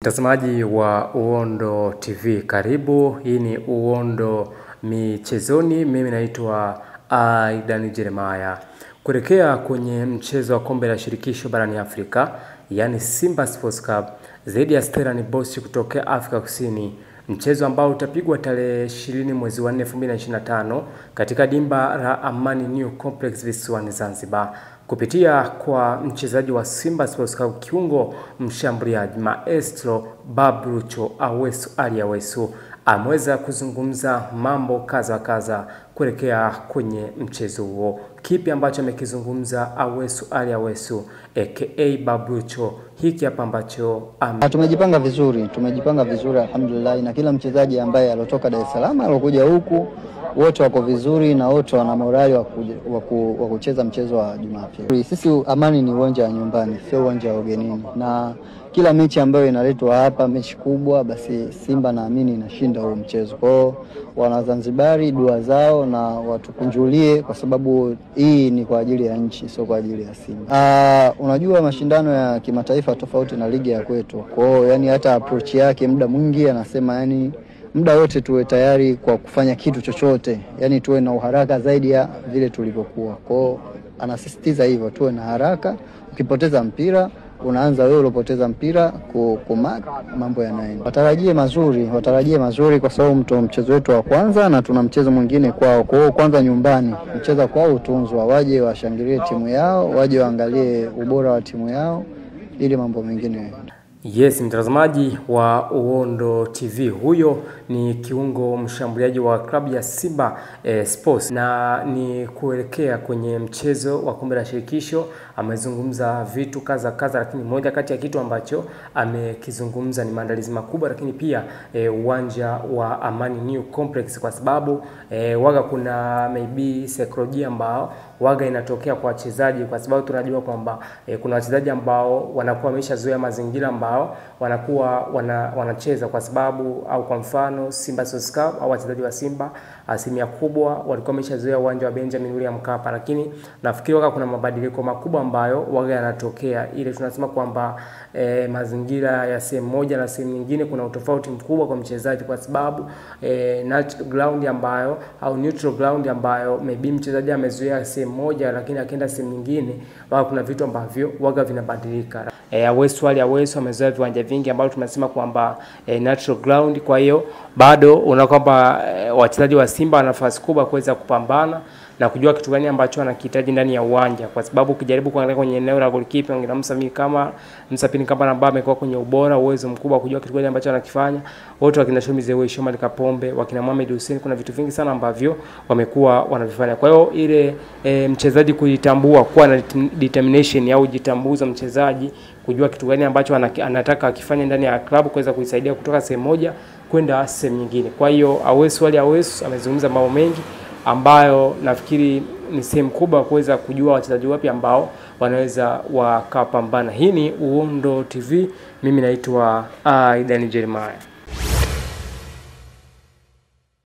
Mtazamaji wa Uondo TV, karibu. Hii ni Uondo Michezoni. Mimi naitwa Aidan Jeremiah. Kuelekea kwenye mchezo wa kombe la shirikisho barani Afrika, yani Simba Sports Club zaidi ya Stellenbosch kutokea Afrika Kusini, mchezo ambao utapigwa tarehe 20 mwezi wa 4 2025 katika dimba la Amani New Complex visiwani Zanzibar. Kupitia kwa mchezaji wa Simba Sports Club, kiungo mshambuliaji Maestro Bablucho Awesu Ali Awesu ameweza kuzungumza mambo kaza kuelekea kwenye mchezo huo. Kipi ambacho amekizungumza Awesu Ali Awesu aka Bablucho? Hiki hapa ambacho tumejipanga vizuri alhamdulillah, na kila mchezaji ambaye alotoka Dar es Salaam alokuja huku wote wako vizuri na wote wana morali wa kucheza mchezo wa Jumapili. Sisi Amani ni uwanja wa nyumbani, sio uwanja wa ugenini, na kila mechi ambayo inaletwa hapa, mechi kubwa, basi Simba naamini inashinda huo mchezo. Kwa wana Zanzibari, dua zao na watukunjulie, kwa sababu hii ni kwa ajili ya nchi, sio kwa ajili ya Simba. Unajua mashindano ya kimataifa tofauti na ligi ya kwetu. Kwa hiyo yani hata approach yake muda mwingi anasema yani muda wote tuwe tayari kwa kufanya kitu chochote, yani tuwe na uharaka zaidi ya vile tulivyokuwa. Kwa hiyo anasisitiza hivyo, tuwe na haraka. Ukipoteza mpira unaanza wewe ulopoteza mpira mambo yanaenda. Watarajie mazuri kwa sababu mchezo wetu wa kwanza na tuna mchezo mwingine kwao. Kwa hiyo kwanza nyumbani, mchezo kwao utunzwa, waje washangilie timu yao, waje waangalie ubora wa timu yao ili mambo mengine. Yes, mtazamaji wa Uondo TV, huyo ni kiungo mshambuliaji wa klabu ya Simba Sports, na ni kuelekea kwenye mchezo wa kombe la shirikisho. Amezungumza vitu kaza, lakini moja kati ya kitu ambacho amekizungumza ni maandalizi makubwa, lakini pia uwanja wa Amani New Complex, kwa sababu waga kuna maybe psychology ambao waga inatokea kwa wachezaji, kwa sababu tunajua kwamba kuna wachezaji ambao wanakuwa wameshazoea mazingira ambao wanakuwa wanacheza, kwa sababu au kwa mfano Simba Sports Club au wachezaji wa Simba asilimia kubwa walikuwa wameshazoea uwanja wa Benjamin William Mkapa, lakini nafikiri waga kuna mabadiliko makubwa ambayo waga yanatokea. Ile tunasema kwamba mazingira ya sehemu moja na sehemu nyingine kuna utofauti mkubwa kwa mchezaji, kwa sababu natural ground ambayo au neutral ground ambayo maybe mchezaji amezoea sehemu moja, lakini akienda sehemu nyingine waga kuna vitu ambavyo waga vinabadilika. Awesu Ali Awesu amezoea viwanja vingi ambao tunasema kwamba natural ground. Kwa hiyo bado unaona kwamba wachezaji wa Simba wana nafasi kubwa kuweza kupambana na kujua kitu gani ambacho anakihitaji ndani ya uwanja, kwa sababu ukijaribu kuangalia kwenye eneo la goalkeeper ngina Msapini kama ambaye amekuwa kwenye ubora, uwezo mkubwa kujua kitu gani ambacho anakifanya. Wote wakina Shomizewe, Shomari Kapombe, wakina Mohamed Hussein, kuna vitu vingi sana ambavyo wamekuwa wanavifanya. Kwa hiyo ile mchezaji kujitambua, kuwa na determination au jitambuza mchezaji, kujua kitu gani ambacho anataka akifanya ndani ya klabu kuweza kuisaidia kutoka sehemu moja kwenda sehemu nyingine. Kwa hiyo Awesu Ali Awesu amezungumza mambo mengi ambayo nafikiri ni sehemu kubwa kuweza kujua wachezaji wapi ambao wanaweza wakapambana. Hii ni Uondo TV, mimi naitwa Aidan Jeremiah.